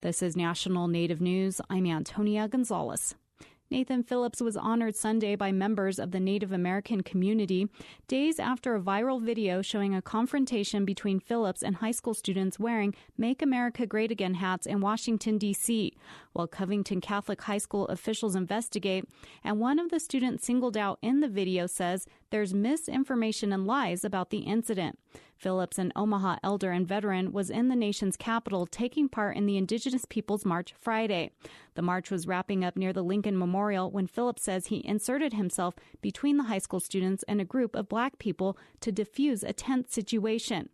This is National Native News. I'm Antonia Gonzalez. Nathan Phillips was honored Sunday by members of the Native American community, days after a viral video showing a confrontation between Phillips and high school students wearing Make America Great Again hats in Washington, D.C., while Covington Catholic High School officials investigate. And one of the students singled out in the video says there's misinformation and lies about the incident. Phillips, an Omaha elder and veteran, was in the nation's capital taking part in the Indigenous Peoples March Friday. The march was wrapping up near the Lincoln Memorial when Phillips says he inserted himself between the high school students and a group of black people to defuse a tense situation.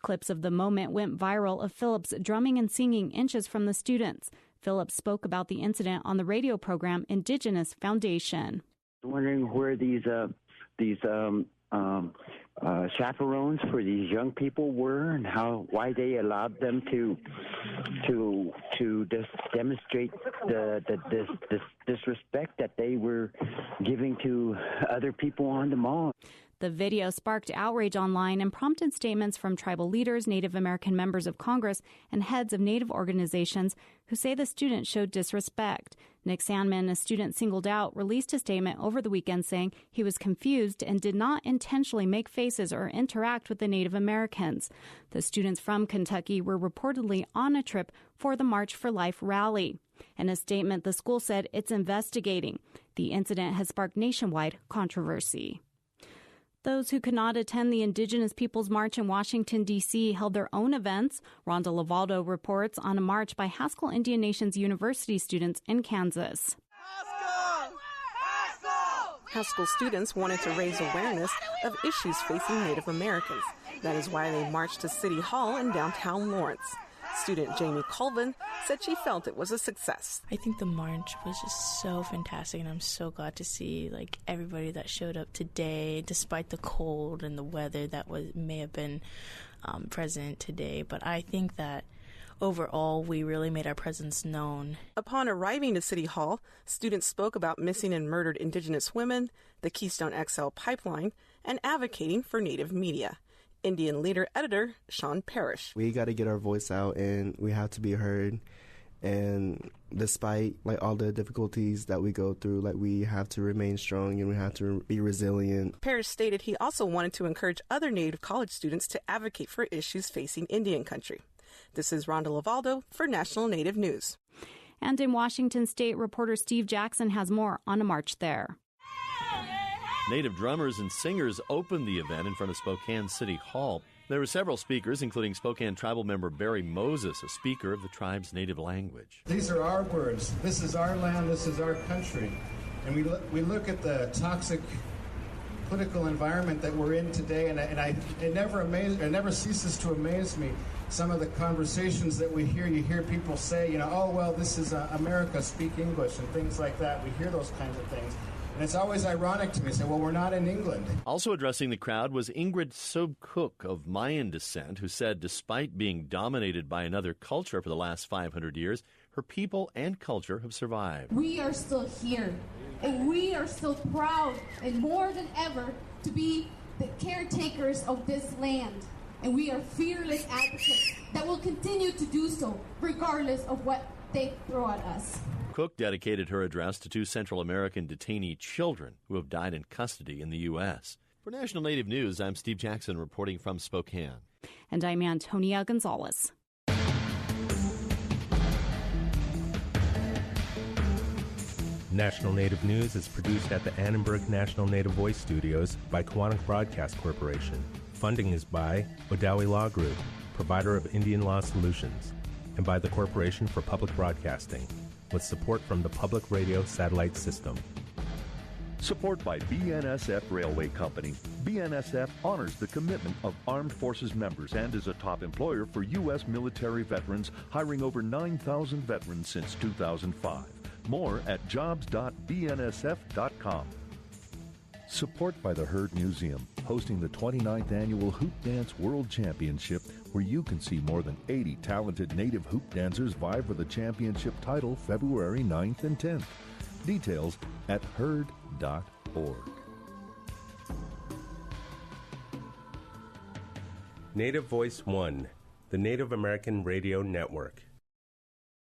Clips of the moment went viral of Phillips drumming and singing inches from the students. Phillips spoke about the incident on the radio program Indigenous Foundation. Wondering where these chaperones for these young people were, and why they allowed them to just demonstrate the disrespect that they were giving to other people on the mall. The video sparked outrage online and prompted statements from tribal leaders, Native American members of Congress, and heads of Native organizations who say the student showed disrespect. Nick Sandman, a student singled out, released a statement over the weekend saying he was confused and did not intentionally make faces or interact with the Native Americans. The students from Kentucky were reportedly on a trip for the March for Life rally. In a statement, the school said it's investigating. The incident has sparked nationwide controversy. Those who could not attend the Indigenous Peoples March in Washington, D.C. held their own events. Rhonda Lavaldo reports on a march by Haskell Indian Nations University students in Kansas. Haskell students wanted to raise awareness of issues facing Native Americans. That is why they marched to City Hall in downtown Lawrence. Student Jamie Colvin said she felt it was a success. I think the march was just so fantastic, and I'm so glad to see everybody that showed up today, despite the cold and the weather that may have been present today. But I think that overall, we really made our presence known. Upon arriving to City Hall, students spoke about missing and murdered Indigenous women, the Keystone XL pipeline, and advocating for Native media. Indian Leader Editor Sean Parrish. We got to get our voice out, and we have to be heard. And despite all the difficulties that we go through, we have to remain strong and we have to be resilient. Parrish stated he also wanted to encourage other Native college students to advocate for issues facing Indian country. This is Rhonda Lavaldo for National Native News. And in Washington State, reporter Steve Jackson has more on a march there. Native drummers and singers opened the event in front of Spokane City Hall. There were several speakers, including Spokane tribal member Barry Moses, a speaker of the tribe's native language. These are our words. This is our land. This is our country. And we look at the toxic political environment that we're in today, and it never ceases to amaze me. Some of the conversations that we hear, you hear people say, oh, well, this is America, speak English, and things like that. We hear those kinds of things. And it's always ironic to me. Say, well, we're not in England. Also addressing the crowd was Ingrid Sobcook of Mayan descent, who said despite being dominated by another culture for the last 500 years, her people and culture have survived. We are still here, and we are still proud, and more than ever, to be the caretakers of this land. And we are fearless advocates that will continue to do so, regardless of what they throw at us. Cook dedicated her address to two Central American detainee children who have died in custody in the U.S. For National Native News, I'm Steve Jackson reporting from Spokane. And I'm Antonia Gonzalez. National Native News is produced at the Annenberg National Native Voice Studios by Kiwanis Broadcast Corporation. Funding is by Odawi Law Group, provider of Indian law solutions, and by the Corporation for Public Broadcasting, with support from the Public Radio Satellite System. Support by BNSF Railway Company. BNSF honors the commitment of Armed Forces members and is a top employer for U.S. military veterans, hiring over 9,000 veterans since 2005. More at jobs.bnsf.com. Support by the Herd Museum, hosting the 29th Annual Hoop Dance World Championship, where you can see more than 80 talented native hoop dancers vie for the championship title February 9th and 10th. Details at herd.org. Native Voice One, the Native American Radio Network.